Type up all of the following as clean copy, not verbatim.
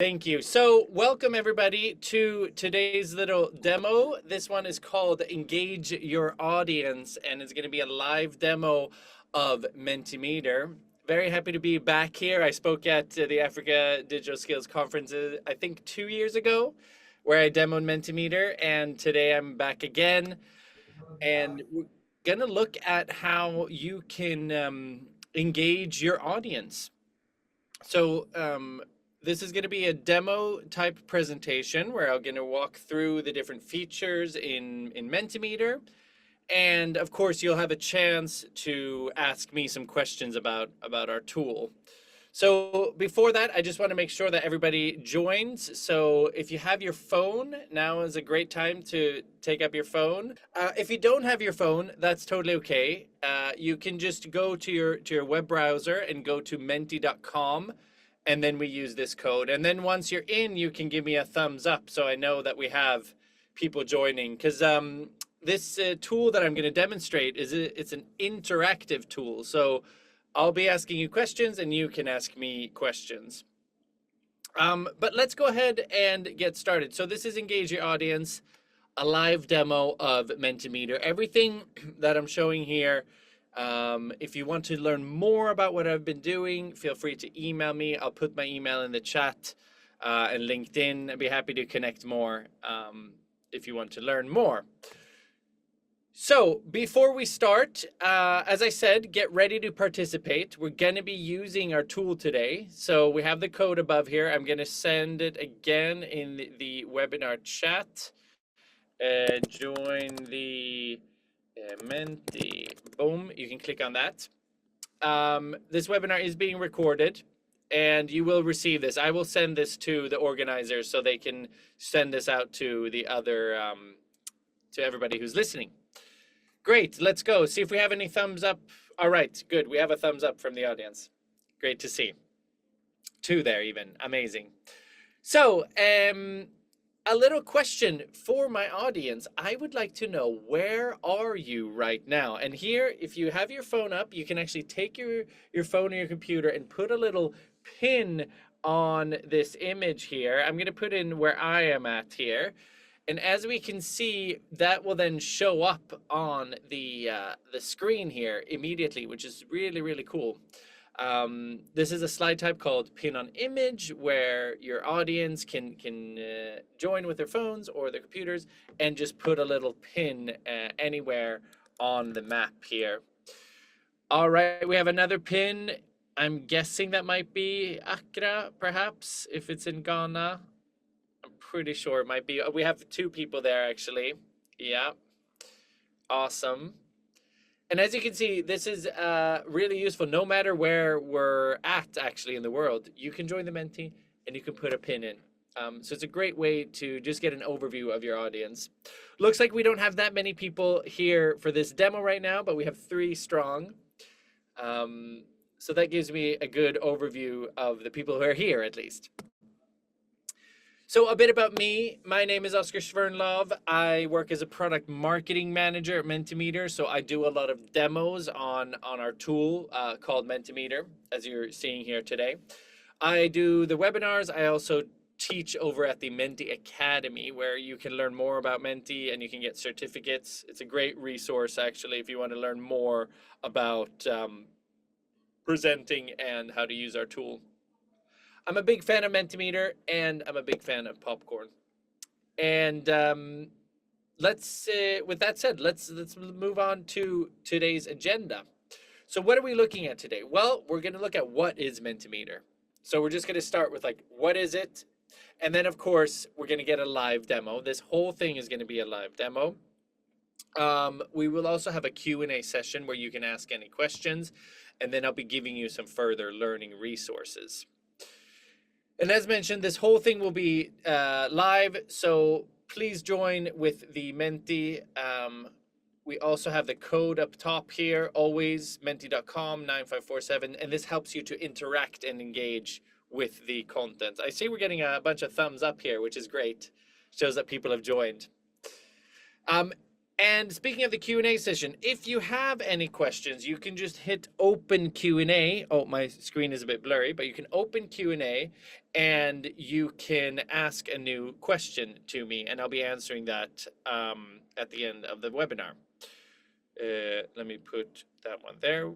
Thank you. So welcome everybody to today's little demo. This one is called Engage Your Audience, and it's going to be a live demo of Mentimeter. Very happy to be back here. I spoke at the Africa Digital Skills Conference, I think 2 years ago, where I demoed Mentimeter, and today I'm back again. And we're going to look at how you can engage your audience. So this is going to be a demo type presentation where I'm going to walk through the different features in Mentimeter. And of course, you'll have a chance to ask me some questions about our tool. So before that, I just want to make sure that everybody joins. So if you have your phone, now is a great time to take up your phone. If you don't have your phone, that's totally okay. You can just go to your web browser and go to menti.com, and then we use this code. And then once you're in, you can give me a thumbs up so I know that we have people joining. Because this tool that I'm going to demonstrate it's an interactive tool. So I'll be asking you questions and you can ask me questions. But let's go ahead and get started. So this is Engage Your Audience, a live demo of Mentimeter. Everything that I'm showing here, if you want to learn more about what I've been doing, feel free to email me. I'll put my email in the chat and LinkedIn. I'd be happy to connect more if you want to learn more. So before we start, as I said, get ready to participate. We're going to be using our tool today. So we have the code above here. I'm going to send it again in the webinar chat. Join the Menti. Boom. You can click on that. This webinar is being recorded and you will receive this. I will send this to the organizers so they can send this out to the other, to everybody who's listening. Great, let's go. See if we have any thumbs up. All right, good. We have a thumbs up from the audience. Great to see. 2 there even. Amazing. So, a little question for my audience. I would like to know, where are you right now? And here, if you have your phone up, you can actually take your phone or your computer and put a little pin on this image here. I'm going to put in where I am at here. And as we can see, that will then show up on the screen here immediately, which is really, really cool. This is a slide type called Pin on Image, where your audience can join with their phones or their computers and just put a little pin anywhere on the map here. All right, we have another pin. I'm guessing that might be Accra, perhaps, if it's in Ghana. I'm pretty sure it might be. We have 2 people there, actually. Yeah. Awesome. And as you can see, this is really useful. No matter where we're at, actually, in the world, you can join the Menti and you can put a pin in. So it's a great way to just get an overview of your audience. Looks like we don't have that many people here for this demo right now, but we have 3 strong. So that gives me a good overview of the people who are here, at least. So a bit about me. My name is Oscar Svernlöv. I work as a product marketing manager at Mentimeter. So I do a lot of demos on our tool called Mentimeter, as you're seeing here today. I do the webinars. I also teach over at the Menti Academy, where you can learn more about Menti and you can get certificates. It's a great resource, actually, if you want to learn more about presenting and how to use our tool. I'm a big fan of Mentimeter and I'm a big fan of popcorn. And with that said, let's move on to today's agenda. So what are we looking at today? Well, we're going to look at what is Mentimeter. So we're just going to start with, like, what is it? And then, of course, we're going to get a live demo. This whole thing is going to be a live demo. We will also have a Q&A session where you can ask any questions. And then I'll be giving you some further learning resources. And as mentioned, this whole thing will be live, so please join with the Menti. We also have the code up top here, always, menti.com 9547, and this helps you to interact and engage with the content. I see we're getting a bunch of thumbs up here, which is great. Shows that people have joined. And speaking of the Q&A session, if you have any questions, you can just hit open Q&A. Oh, my screen is a bit blurry, but you can open Q&A and you can ask a new question to me, and I'll be answering that at the end of the webinar. Let me put that one there.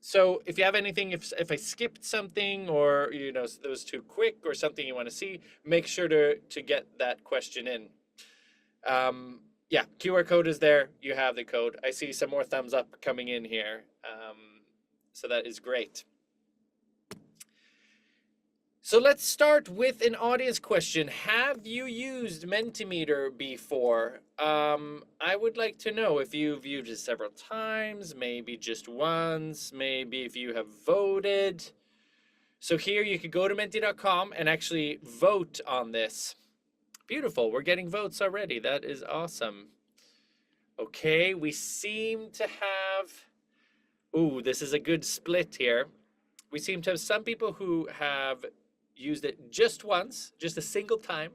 So if you have anything, if I skipped something, or you know that was too quick, or something you want to see, make sure to get that question in. Yeah, QR code is there. You have the code. I see some more thumbs up coming in here. So that is great. So let's start with an audience question. Have you used Mentimeter before? I would like to know if you've used it several times, maybe just once, maybe if you have voted. So here you could go to menti.com and actually vote on this. Beautiful, we're getting votes already. That is awesome. Okay, we seem to have, ooh, this is a good split here. We seem to have some people who have used it just once, just a single time.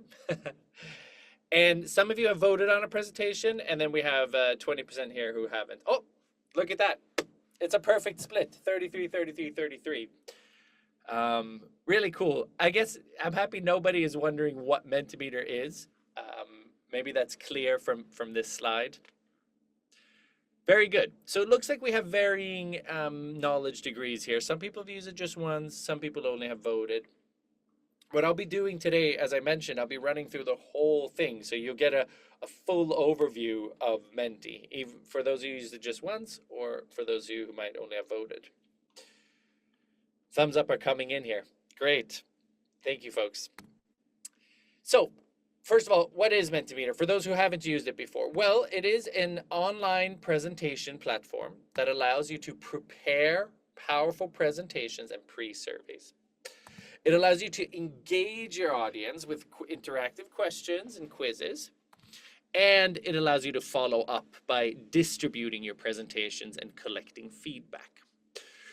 And some of you have voted on a presentation, and then we have 20% here who haven't. Oh, look at that. It's a perfect split, 33, 33, 33. Really cool. I guess I'm happy nobody is wondering what Mentimeter is. Maybe that's clear from this slide. Very good. So it looks like we have varying knowledge degrees here. Some people have used it just once, some people only have voted. What I'll be doing today, as I mentioned, I'll be running through the whole thing, so you'll get a full overview of Menti, even for those who used it just once, or for those of you who might only have voted. Thumbs up are coming in here. Great. Thank you, folks. So, first of all, what is Mentimeter? For those who haven't used it before, well, it is an online presentation platform that allows you to prepare powerful presentations and pre-surveys. It allows you to engage your audience with interactive questions and quizzes, and it allows you to follow up by distributing your presentations and collecting feedback.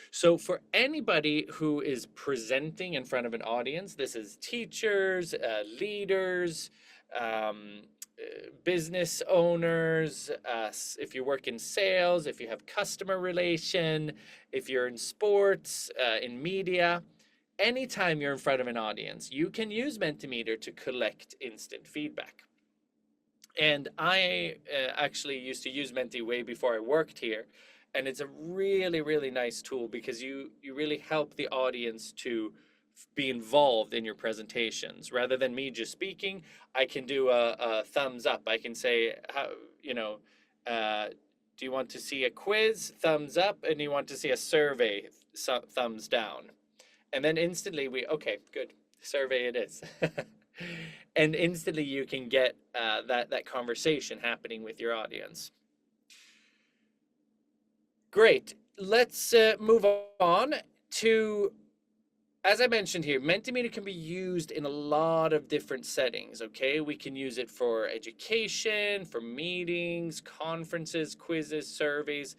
So for anybody who is presenting in front of an audience, this is teachers, leaders, business owners, if you work in sales, if you have customer relation, if you're in sports, in media, anytime you're in front of an audience, you can use Mentimeter to collect instant feedback. And I actually used to use Menti way before I worked here. And it's a really, really nice tool because you really help the audience to be involved in your presentations. Rather than me just speaking, I can do a thumbs up. I can say, how, you know, do you want to see a quiz? Thumbs up. And you want to see a survey? Thumbs down. And then instantly okay, good, survey it is. And instantly you can get that conversation happening with your audience. Great, let's move on to, as I mentioned here, Mentimeter can be used in a lot of different settings, okay? We can use it for education, for meetings, conferences, quizzes, surveys.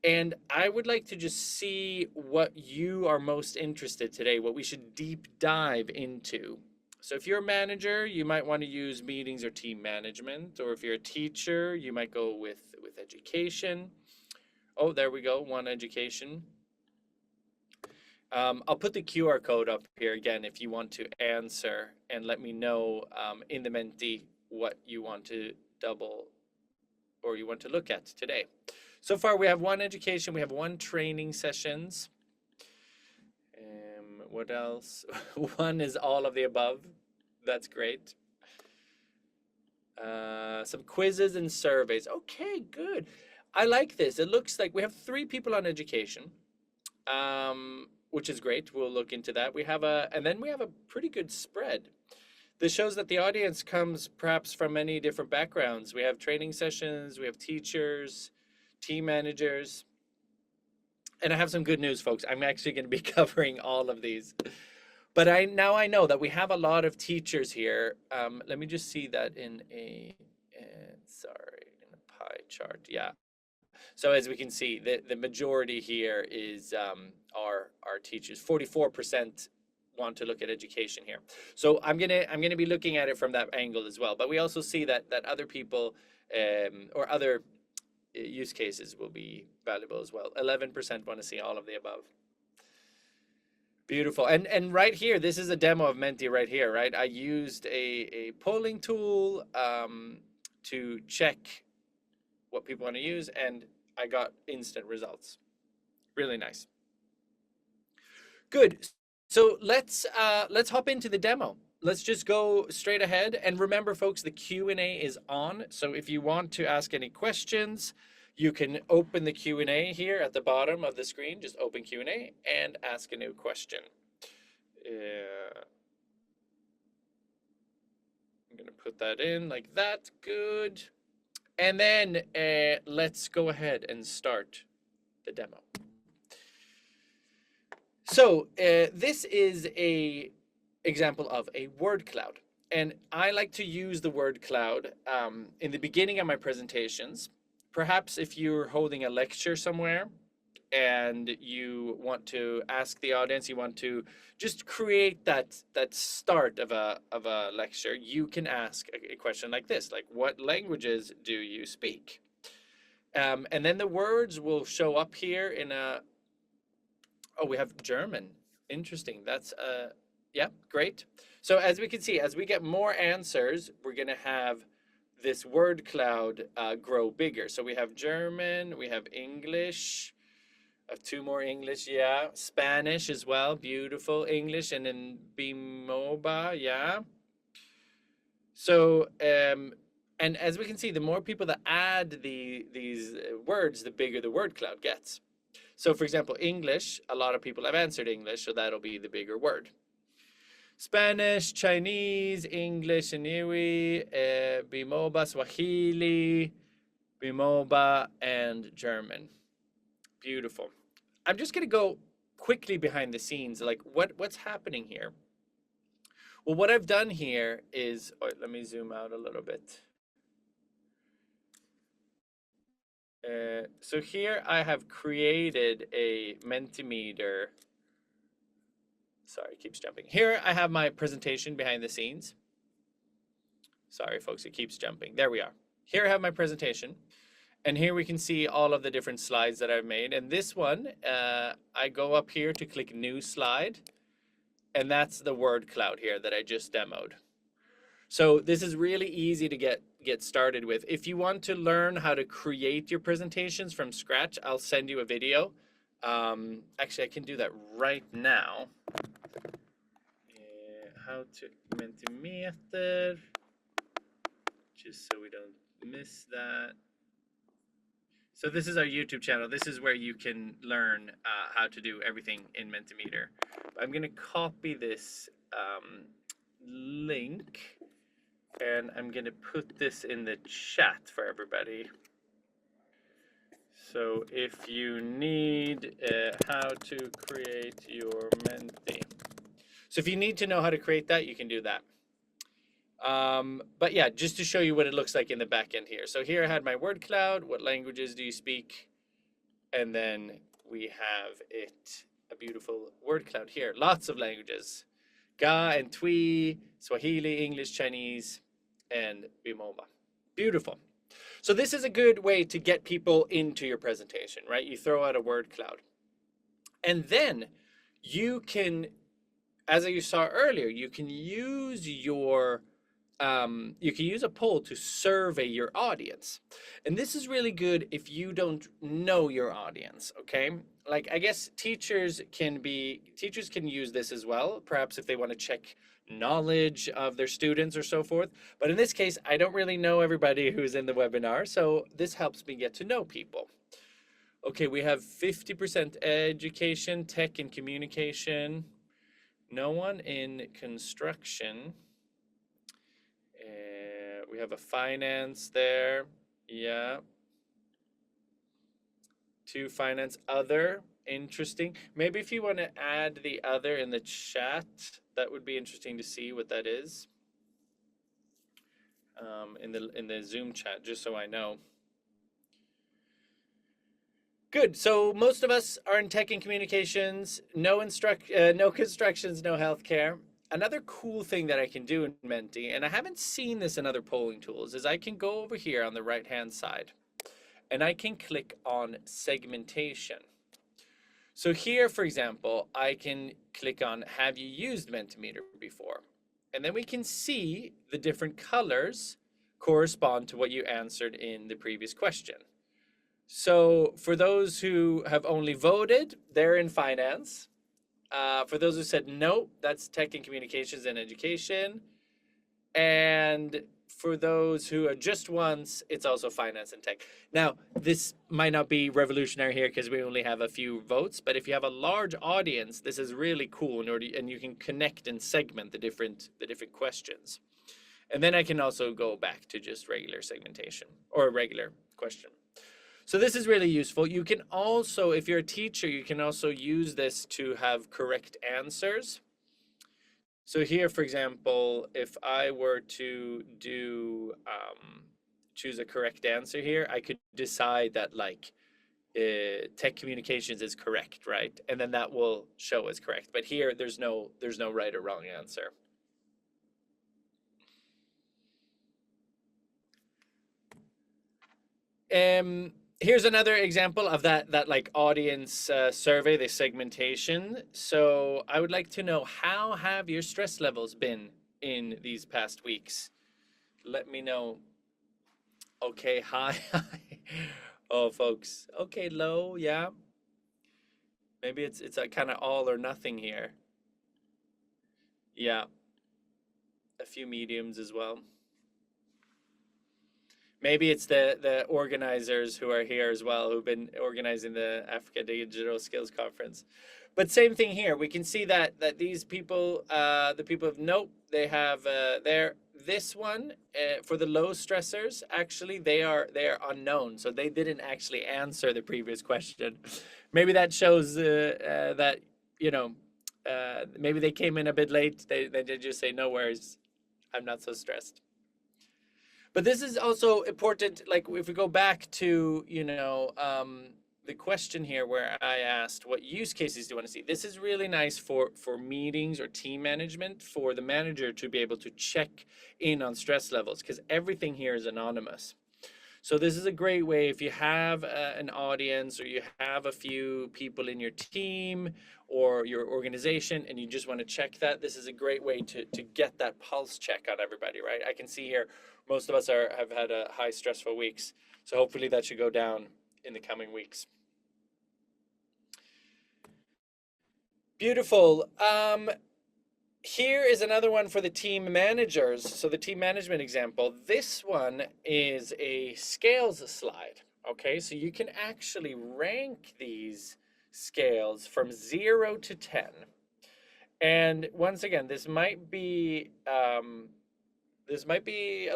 And I would like to just see what you are most interested today, what we should deep dive into. So if you're a manager, you might want to use meetings or team management. Or if you're a teacher, you might go with education. Oh, there we go, one education. I'll put the QR code up here again if you want to answer, and let me know in the Menti what you want to double or you want to look at today. So far, we have one education, we have one training sessions. What else? One is all of the above. That's great. Some quizzes and surveys. Okay, good. I like this. It looks like we have 3 people on education, which is great. We'll look into that. And then we have a pretty good spread. This shows that the audience comes perhaps from many different backgrounds. We have training sessions, we have teachers, team managers. And I have some good news, folks. I'm actually going to be covering all of these. But now I know that we have a lot of teachers here. Let me just see that in a pie chart. Yeah. So as we can see, the majority here is our teachers. 44% want to look at education here. So I'm gonna be looking at it from that angle as well. But we also see that other people or other use cases will be valuable as well. 11% want to see all of the above. Beautiful. And right here, this is a demo of Menti right here, right? I used a polling tool to check what people want to use, and I got instant results. Really nice. Good. So let's hop into the demo. Let's just go straight ahead. And remember, folks, the Q&A is on. So if you want to ask any questions, you can open the Q&A here at the bottom of the screen. Just open Q&A and ask a new question. I'm going to put that in like that. Good. And then let's go ahead and start the demo. So this is a example of a word cloud. And I like to use the word cloud in the beginning of my presentations. Perhaps if you're holding a lecture somewhere and you want to ask the audience, you want to just create that start of a lecture, you can ask a question like this, like, what languages do you speak? And then the words will show up here in a, oh, we have German. Interesting. That's yeah, great. So as we can see, as we get more answers, we're gonna have this word cloud grow bigger. So we have German, we have English, I have two more English, yeah. Spanish as well, beautiful. English, and then Bimoba, yeah. So, and as we can see, the more people that add these words, the bigger the word cloud gets. So for example, English, a lot of people have answered English, so that'll be the bigger word. Spanish, Chinese, English, Inuit, Bimoba, Swahili, Bimoba, and German. Beautiful. I'm just gonna go quickly behind the scenes, like what's happening here. Well, what I've done here is, oh, let me zoom out a little bit. So here I have created a Mentimeter. Sorry, it keeps jumping. Here I have my presentation behind the scenes. Sorry, folks, it keeps jumping. There we are. Here I have my presentation. And here we can see all of the different slides that I've made. And this one, I go up here to click New Slide. And that's the word cloud here that I just demoed. So this is really easy to get started with. If you want to learn how to create your presentations from scratch, I'll send you a video. Actually, I can do that right now. How to Mentimeter, just so we don't miss that. So this is our YouTube channel. This is where you can learn how to do everything in Mentimeter. I'm going to copy this link, and I'm going to put this in the chat for everybody. So if you need how to create your Menti. So if you need to know how to create that, you can do that. But yeah, just to show you what it looks like in the back end here. So here I had my word cloud. What languages do you speak? And then we have a beautiful word cloud here. Lots of languages. Ga and Twi, Swahili, English, Chinese, and Bimoba. Beautiful. So this is a good way to get people into your presentation, right? You throw out a word cloud. And then you can, as you saw earlier, you can use a poll to survey your audience. And this is really good if you don't know your audience, okay? Like, I guess teachers can use this as well, perhaps if they want to check knowledge of their students or so forth. But in this case, I don't really know everybody who's in the webinar, so this helps me get to know people. Okay, we have 50% education, tech and communication. No one in construction. We have a finance there. Yeah. 2 finance, other. Interesting. Maybe if you want to add the other in the chat, that would be interesting to see what that is. In the Zoom chat, just so I know. Good. So most of us are in tech and communications. No no constructions, no healthcare. Another cool thing that I can do in Menti, and I haven't seen this in other polling tools, is I can go over here on the right-hand side, and I can click on segmentation. So here, for example, I can click on, have you used Mentimeter before? And then we can see the different colors correspond to what you answered in the previous question. So for those who have only voted, they're in finance. For those who said no, that's tech and communications and education. And for those who are just once, it's also finance and tech. Now, this might not be revolutionary here because we only have a few votes, but if you have a large audience, this is really cool and you can connect and segment the different questions. And then I can also go back to just regular segmentation or a regular question. So this is really useful. You can also, if you're a teacher, you can also use this to have correct answers. So here, for example, if I were to do, choose a correct answer here, I could decide that like tech communications is correct, right? And then that will show as correct. But here, there's no right or wrong answer. Here's another example of that like audience survey, the segmentation. So I would like to know, how have your stress levels been in these past weeks? Let me know. Okay, high. Oh, folks. Okay, low, yeah. Maybe it's a kind of all or nothing here. Yeah. A few mediums as well. Maybe it's the organizers who are here as well, who've been organizing the Africa Digital Skills Conference. But same thing here. We can see that these people, the people of nope, they have this one for the low stressors. Actually, they are unknown, so they didn't actually answer the previous question. Maybe that shows that maybe they came in a bit late. They did just say no worries, I'm not so stressed. But this is also important, like if we go back to, the question here where I asked what use cases do you want to see? This is really nice for meetings or team management, for the manager to be able to check in on stress levels, because everything here is anonymous. So this is a great way if you have an audience or you have a few people in your team or your organization and you just want to check that. This is a great way to get that pulse check on everybody, right? I can see here most of us have had a high stressful weeks. So hopefully that should go down in the coming weeks. Beautiful. Here is another one for the team managers. So the team management example, this one is a scales slide. Okay, so you can actually rank these scales from 0 to 10. And once again, this might be a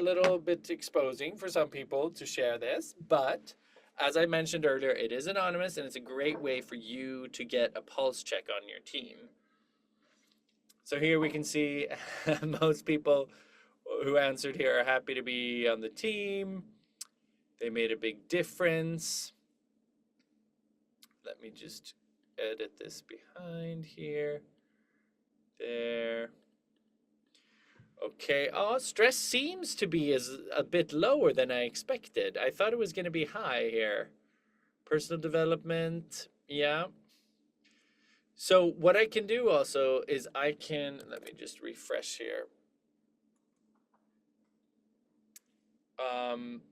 little bit exposing for some people to share this, but as I mentioned earlier, it is anonymous and it's a great way for you to get a pulse check on your team. So here we can see most people who answered here are happy to be on the team. They made a big difference. Let me just edit this behind here. There. Okay, stress seems to be a bit lower than I expected. I thought it was going to be high here. Personal development, yeah. So what I can do also is let me just refresh here. I'm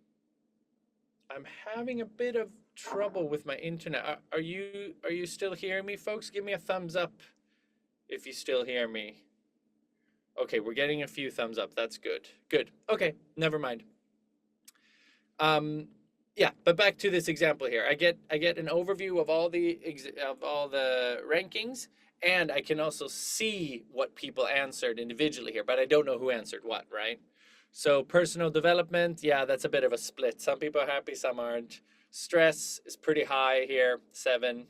having a bit of trouble with my internet. Are you still hearing me, folks? Give me a thumbs up if you still hear me. Okay, we're getting a few thumbs up. That's good. Good. Okay, never mind. Yeah, but back to this example here. I get an overview of all the rankings, and I can also see what people answered individually here, but I don't know who answered what, right? So personal development, yeah, that's a bit of a split. Some people are happy, some aren't. Stress is pretty high here, 7.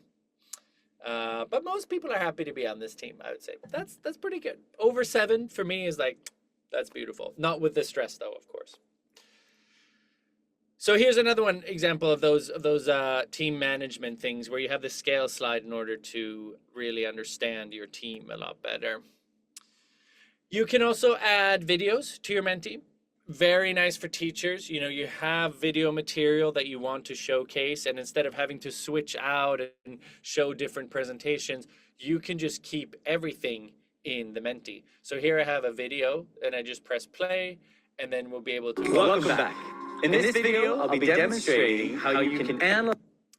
But most people are happy to be on this team, I would say. That's pretty good. Over 7 for me is like, that's beautiful. Not with the stress though, of course. So here's another one example of those team management things where you have the scale slide in order to really understand your team a lot better. You can also add videos to your Menti. Very nice for teachers. You know, you have video material that you want to showcase, and instead of having to switch out and show different presentations, you can just keep everything in the Menti. So here I have a video, and I just press play, and then we'll be able to... Welcome back. In this video, I'll be demonstrating how you can analyze...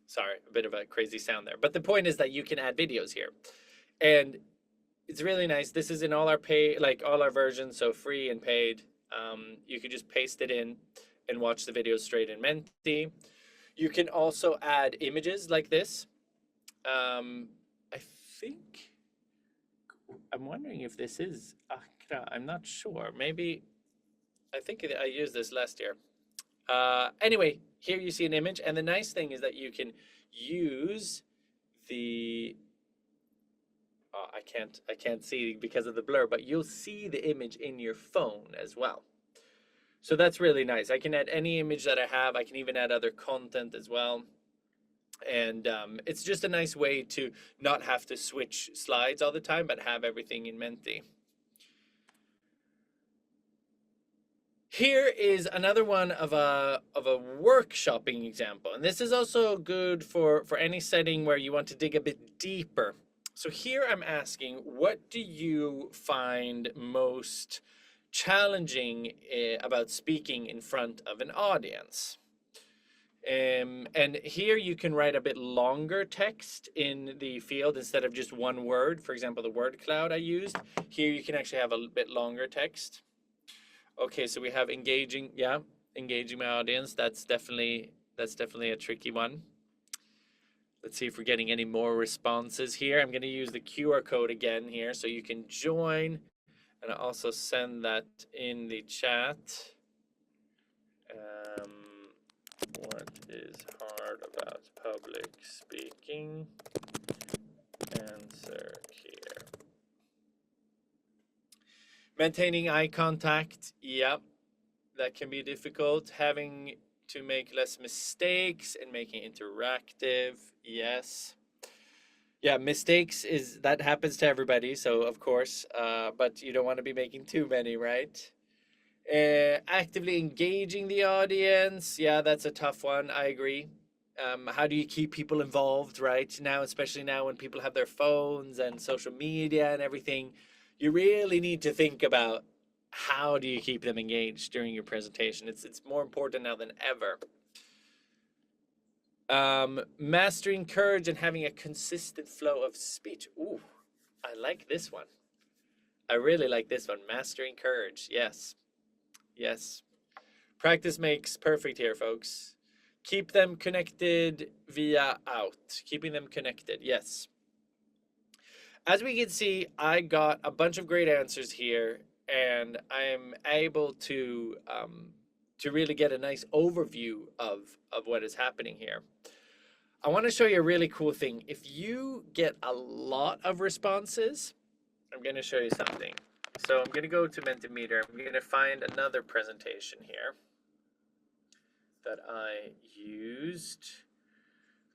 Sorry, a bit of a crazy sound there. But the point is that you can add videos here. And it's really nice. This is in all our all our versions, so free and paid. You can just paste it in and watch the videos straight in Menti. You can also add images like this. I think, I'm wondering if this is Accra. I'm not sure. Maybe, I think I used this last year. Anyway, here you see an image, and the nice thing is that you can use the... I can't see because of the blur, but you'll see the image in your phone as well. So that's really nice. I can add any image that I have. I can even add other content as well. And it's just a nice way to not have to switch slides all the time, but have everything in Menti. Here is another one of a workshopping example. And this is also good for any setting where you want to dig a bit deeper. So here I'm asking, what do you find most challenging about speaking in front of an audience? And here you can write a bit longer text in the field instead of just one word. For example, the word cloud I used. Here you can actually have a bit longer text. Okay, so we have engaging my audience. That's definitely a tricky one. Let's see if we're getting any more responses here. I'm going to use the QR code again here so you can join, and I'll also send that in the chat. What is hard about public speaking? Answer here. Maintaining eye contact, yep, that can be difficult. Having to make less mistakes and making it interactive, yes. Yeah, mistakes that happens to everybody, so of course, but you don't want to be making too many, right? Actively engaging the audience, yeah, that's a tough one, I agree. How do you keep people involved, right? Now, especially now when people have their phones and social media and everything, you really need to think about how do you keep them engaged during your presentation. It's more important now than ever. Mastering courage and having a consistent flow of speech. Ooh, I like this one. I really like this one. Mastering courage. Yes. Yes. Practice makes perfect here, folks. Keep them connected via out. Keeping them connected. Yes. As we can see, I got a bunch of great answers here, and I'm able to really get a nice overview of what is happening here. I want to show you a really cool thing. If you get a lot of responses, I'm going to show you something. So I'm going to go to Mentimeter. I'm going to find another presentation here that I used.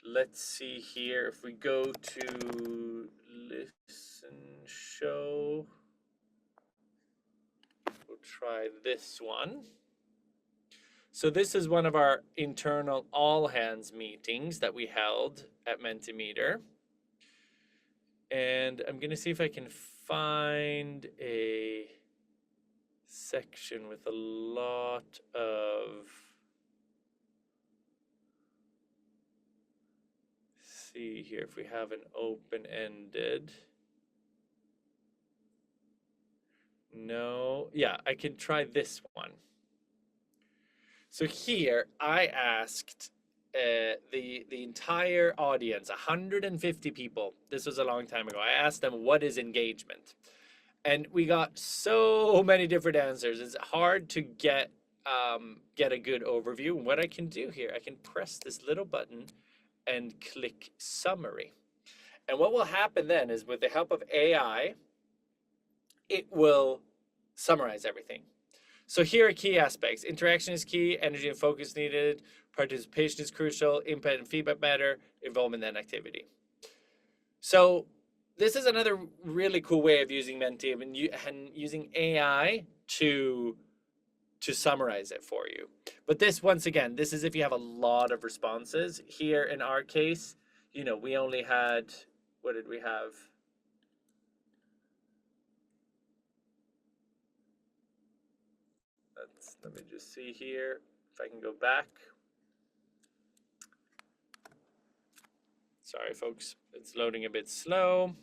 Let's see here. If we go to listen, show, we'll try this one. So this is one of our internal all hands meetings that we held at Mentimeter. And I'm going to see if I can find a section with a lot of... see here if we have an open-ended. No, yeah, I can try this one. So here I asked the entire audience, 150 people. This was a long time ago. I asked them, what is engagement? And we got so many different answers. It's hard to get a good overview. And what I can do here, I can press this little button and click summary. And what will happen then is, with the help of AI, it will summarize everything. So here are key aspects. Interaction is key, energy and focus needed, participation is crucial, input and feedback matter, involvement and activity. So this is another really cool way of using Menti and using AI to summarize it for you. But this, once again, this is if you have a lot of responses. Here in our case, you know, we only had, what did we have? Let me just see here if I can go back. Sorry, folks, it's loading a bit slow.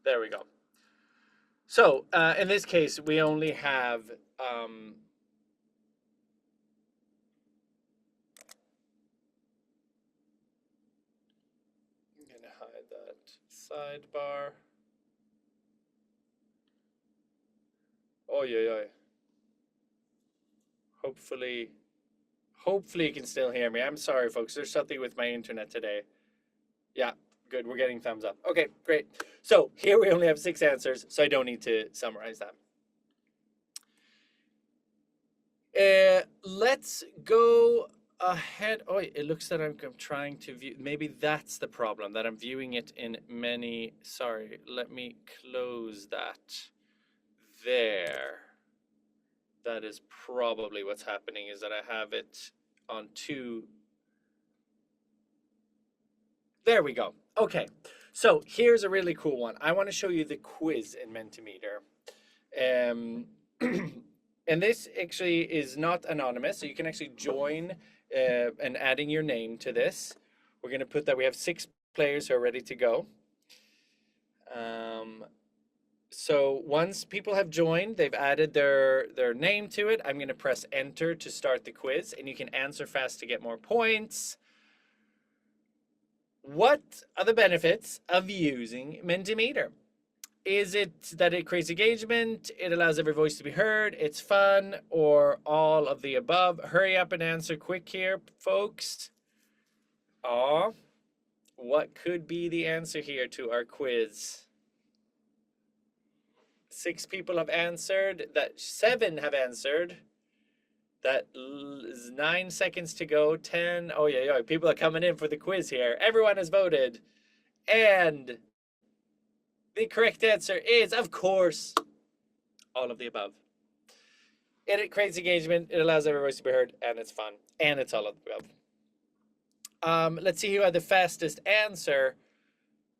There we go. So in this case, we only have I'm gonna hide that sidebar. Oh yeah. Hopefully you can still hear me. I'm sorry, folks. There's something with my internet today. Yeah, good. We're getting thumbs up. Okay, great. So here we only have 6 answers, so I don't need to summarize that. Let's go ahead. Oh, it looks that I'm trying to view. Maybe that's the problem, that I'm viewing it in many. Sorry, let me close that. There. That is probably what's happening, is that I have it on 2. There we go. Okay, so here's a really cool one. I want to show you the quiz in Mentimeter. And this actually is not anonymous, so you can actually join and adding your name to this. We're going to put that we have 6 players who are ready to go. So once people have joined, they've added their name to it. I'm going to press enter to start the quiz, and you can answer fast to get more points. What are the benefits of using Mentimeter? Is it that it creates engagement, it allows every voice to be heard, it's fun, or all of the above? Hurry up and answer quick here, folks. What could be the answer here to our quiz? 6 people have answered, 7 have answered. That is 9 seconds to go. 10. Oh yeah, people are coming in for the quiz here. Everyone has voted. And the correct answer is, of course, all of the above. It creates engagement, it allows every voice to be heard, and it's fun. And it's all of the above. Let's see who had the fastest answer.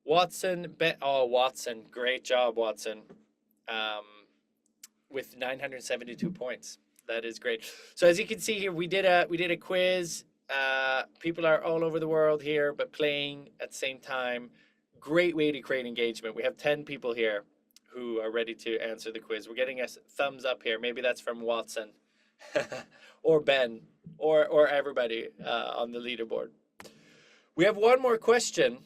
Watson. Watson. Great job, Watson. With 972 points. That is great. So as you can see here, we did a quiz. People are all over the world here, but playing at the same time. Great way to create engagement. We have 10 people here who are ready to answer the quiz. We're getting a thumbs up here. Maybe that's from Watson or Ben or everybody on the leaderboard. We have one more question.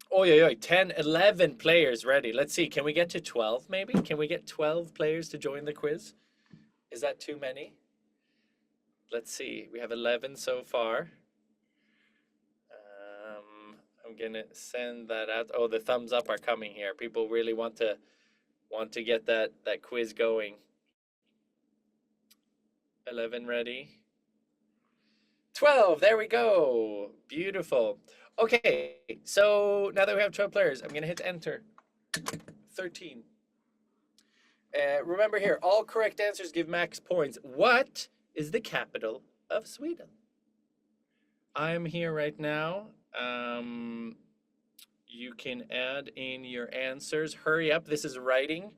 Oh yeah, 10, 11 players ready. Let's see. Can we get to 12 maybe? Can we get 12 players to join the quiz? Is that too many? Let's see. We have 11 so far. I'm gonna send that out. Oh, the thumbs up are coming here. People really want to get that quiz going. 11 ready. 12. There we go. Beautiful. Okay, so now that we have 12 players, I'm gonna hit enter. 13. Remember here, all correct answers give max points. What is the capital of Sweden? I'm here right now. You can add in your answers. Hurry up, this is writing.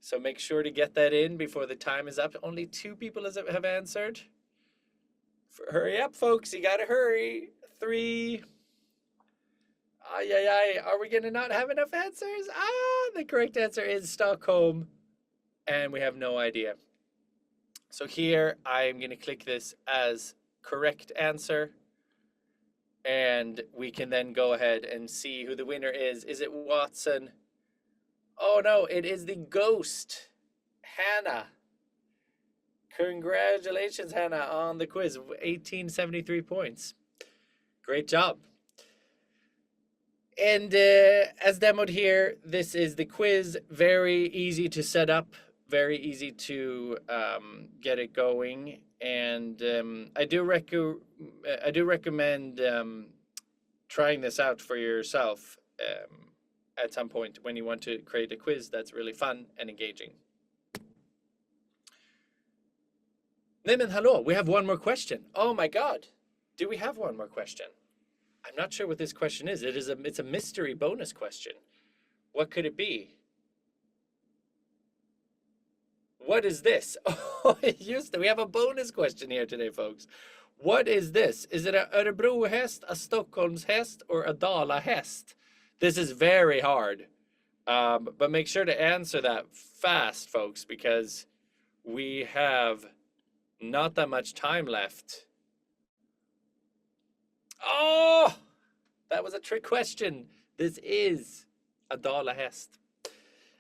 So make sure to get that in before the time is up. Only 2 people have answered. Hurry up, folks, you gotta hurry. 3. Are we gonna not have enough answers? The correct answer is Stockholm. And we have no idea. So here I'm going to click this as correct answer. And we can then go ahead and see who the winner is. Is it Watson? Oh no, it is the ghost, Hannah. Congratulations, Hannah, on the quiz. 1873 points. Great job. And as demoed here, this is the quiz. Very easy to set up, very easy to get it going. And I do recommend trying this out for yourself at some point when you want to create a quiz that's really fun and engaging. Nej men hallå, we have one more question. Oh my God, do we have one more question? I'm not sure what this question is. It's a mystery bonus question. What could it be? What is this? Oh, just we have a bonus question here today, folks. What is this? Is it a Örebro häst, a Stockholms häst, or a Dala häst? This is very hard. But make sure to answer that fast, folks, because we have not that much time left. Oh, that was a trick question. This is a Dala häst.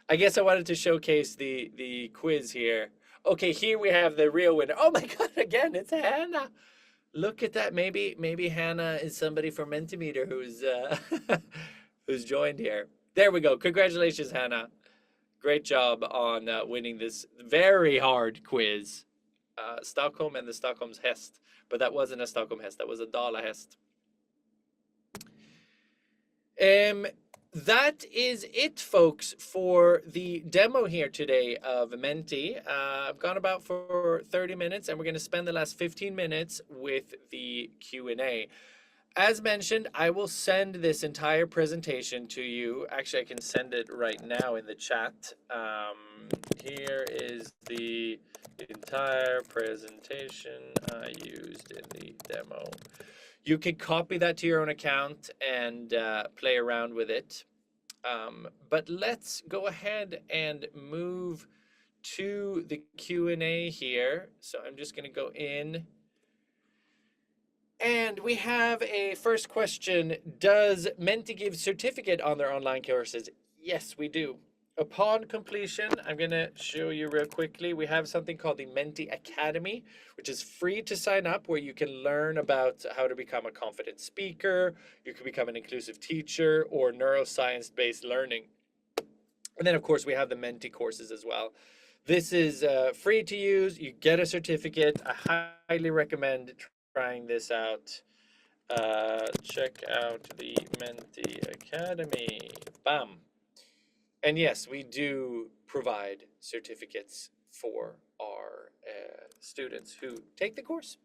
I guess I wanted to showcase the quiz here. Okay, here we have the real winner. Oh my God, again, it's Hannah. Look at that. Maybe Hannah is somebody from Mentimeter who's who's joined here. There we go. Congratulations, Hannah. Great job on winning this very hard quiz. Stockholm and the Stockholm's häst. But that wasn't a Stockholm häst. That was a Dala häst. That is it, folks, for the demo here today of Menti. I've gone about for 30 minutes, and we're going to spend the last 15 minutes with the Q&A. As mentioned, I will send this entire presentation to you. Actually, I can send it right now in the chat. Here is the entire presentation I used in the demo. You can copy that to your own account and play around with it. But let's go ahead and move to the Q&A here. So I'm just going to go in. And we have a first question. Does Menti give certificate on their online courses? Yes, we do. Upon completion, I'm going to show you real quickly. We have something called the Menti Academy, which is free to sign up, where you can learn about how to become a confident speaker, you can become an inclusive teacher, or neuroscience-based learning. And then, of course, we have the Menti courses as well. This is free to use. You get a certificate. I highly recommend trying this out. Check out the Menti Academy. Bam. And yes, we do provide certificates for our students who take the course.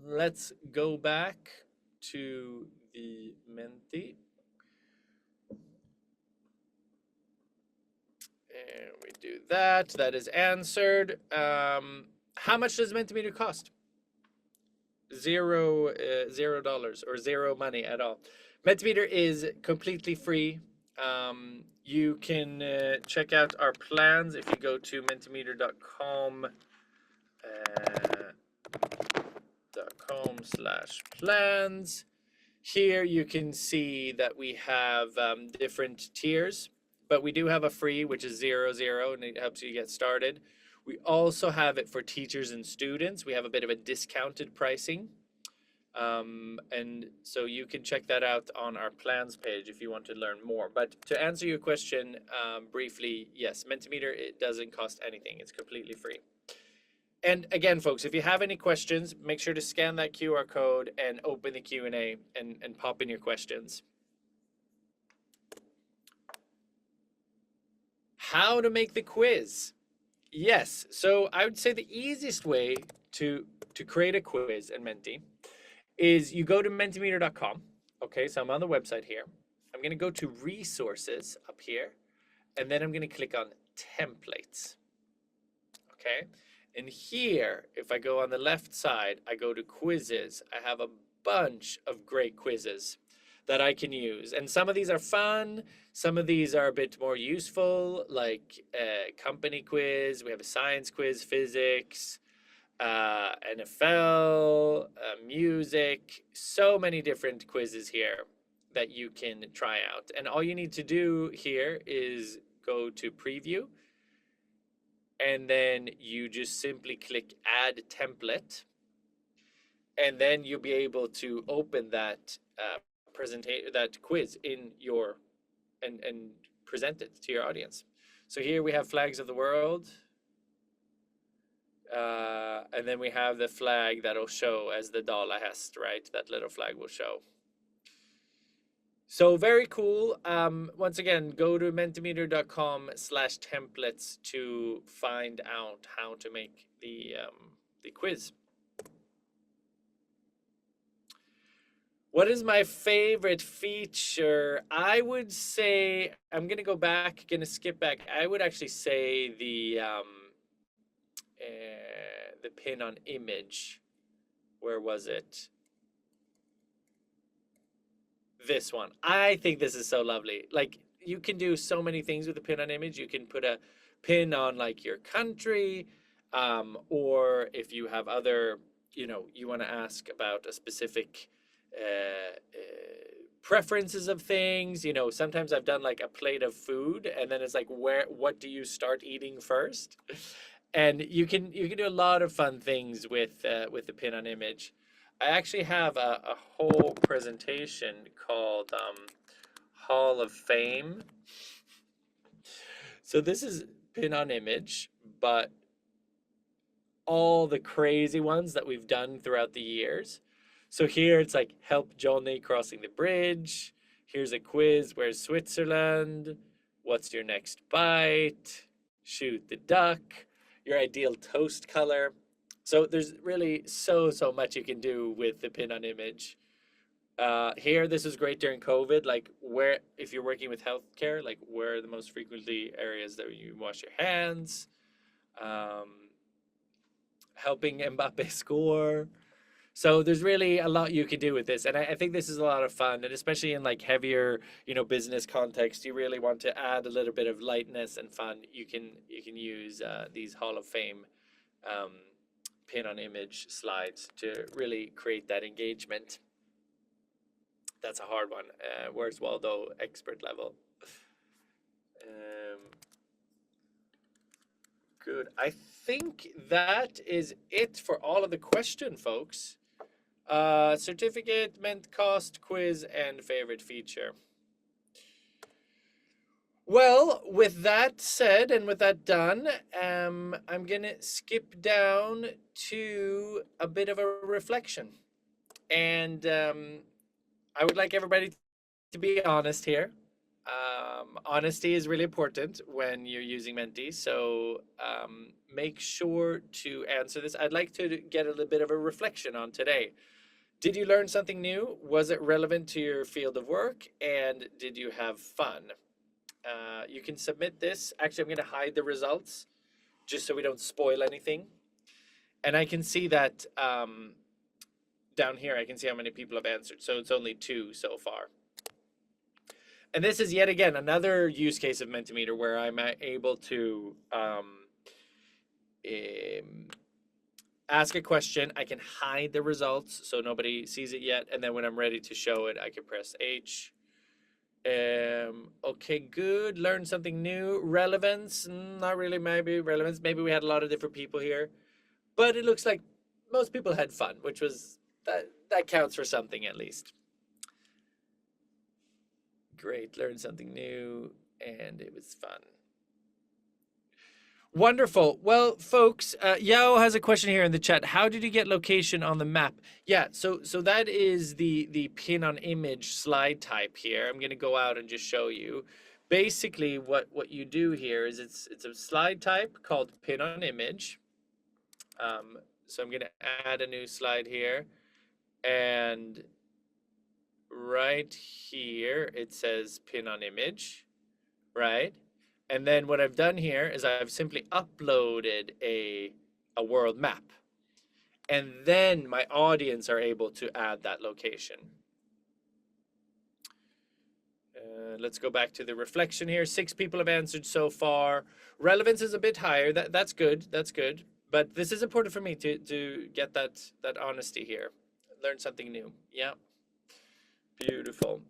Let's go back to the Menti. And we do that. That is answered. How much does Mentimeter cost? $0 or zero money at all. Mentimeter is completely free. You can check out our plans if you go to mentimeter.com .com/plans. Here you can see that we have different tiers, but we do have a free, which is $0, and it helps you get started. We also have it for teachers and students. We have a bit of a discounted pricing. And so you can check that out on our plans page if you want to learn more. But to answer your question briefly, yes, Mentimeter, it doesn't cost anything. It's completely free. And again, folks, if you have any questions, make sure to scan that QR code and open the Q&A and pop in your questions. How to make the quiz? Yes, so I would say the easiest way to create a quiz in Menti is you go to mentimeter.com. Okay, so I'm on the website here. I'm going to go to resources up here, and then I'm going to click on templates. Okay, and here, if I go on the left side, I go to quizzes. I have a bunch of great quizzes that I can use. And some of these are fun. Some of these are a bit more useful, like a company quiz. We have a science quiz, physics, NFL, music, so many different quizzes here that you can try out. And all you need to do here is go to preview, and then you just simply click add template, and then you'll be able to open that that quiz in your and present it to your audience. So here we have flags of the world, and then we have the flag that'll show as the Dala Hest, right? That little flag will show. So very cool. Once again, go to mentimeter.com/templates to find out how to make the quiz. What is my favorite feature? I would say, I'm gonna go back, gonna skip back. I would actually say the pin on image. Where was it? This one. I think this is so lovely. Like, you can do so many things with a pin on image. You can put a pin on like your country, or if you have other, you want to ask about a specific preferences of things. Sometimes I've done like a plate of food, and then it's like, what do you start eating first? And you can do a lot of fun things with the pin on image. I actually have a whole presentation called Hall of Fame. So this is pin on image, but all the crazy ones that we've done throughout the years. So here it's like, help Johnny crossing the bridge. Here's a quiz. Where's Switzerland? What's your next bite? Shoot the duck. Your ideal toast color. So there's really so much you can do with the pin on image. Here, this is great during COVID. Like, where, if you're working with healthcare, like where are the most frequently areas that you wash your hands? Helping Mbappe score. So there's really a lot you can do with this, and I think this is a lot of fun, and especially in like heavier, business context, you really want to add a little bit of lightness and fun. You can use these Hall of Fame pin on image slides to really create that engagement. That's a hard one. Where's Waldo expert level? Good. I think that is it for all of the question, folks. Certificate, meant cost, quiz, and favorite feature. Well, with that said, and with that done, I'm gonna skip down to a bit of a reflection. And I would like everybody to be honest here. Honesty is really important when you're using Menti, so make sure to answer this. I'd like to get a little bit of a reflection on today. Did you learn something new? Was it relevant to your field of work? And did you have fun? You can submit this. Actually, I'm going to hide the results just so we don't spoil anything. And I can see that down here, I can see how many people have answered. So it's only 2 so far. And this is yet again another use case of Mentimeter where I'm able to ask a question. I can hide the results so nobody sees it yet. And then when I'm ready to show it, I can press H. Okay, good. Learn something new. Relevance, not really. Maybe relevance. Maybe we had a lot of different people here, but it looks like most people had fun, which was that counts for something at least. Great, learned something new, and it was fun. Wonderful. Well, folks, Yao has a question here in the chat. How did you get location on the map? Yeah, so that is the pin on image slide type here. I'm going to go out and just show you. Basically, what you do here is it's a slide type called pin on image. So I'm going to add a new slide here, and right here it says pin on image, right? And then what I've done here is I've simply uploaded a world map, and then my audience are able to add that location. Let's go back to the reflection here. 6 people have answered so far. Relevance is a bit higher. That's good. That's good. But this is important for me to get that honesty here. Learn something new. Yeah. Beautiful.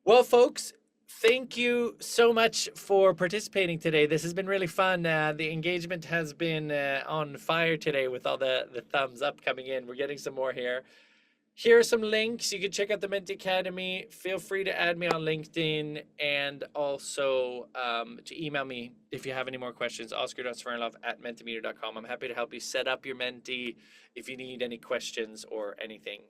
Well, folks, thank you so much for participating today. This has been really fun. The engagement has been on fire today with all the thumbs up coming in. We're getting some more here. Here are some links. You can check out the Menti Academy. Feel free to add me on LinkedIn and also to email me if you have any more questions. Oscar.Svernlöv@mentimeter.com. I'm happy to help you set up your Menti if you need any questions or anything.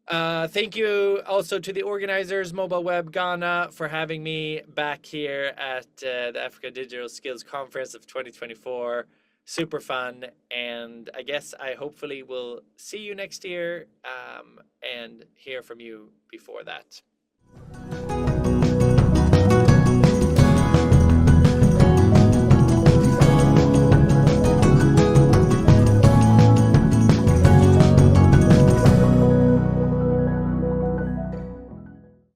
Thank you also to the organizers, Mobile Web Ghana, for having me back here at the Africa Digital Skills Conference of 2024. Super fun, and I guess I hopefully will see you next year and hear from you before that.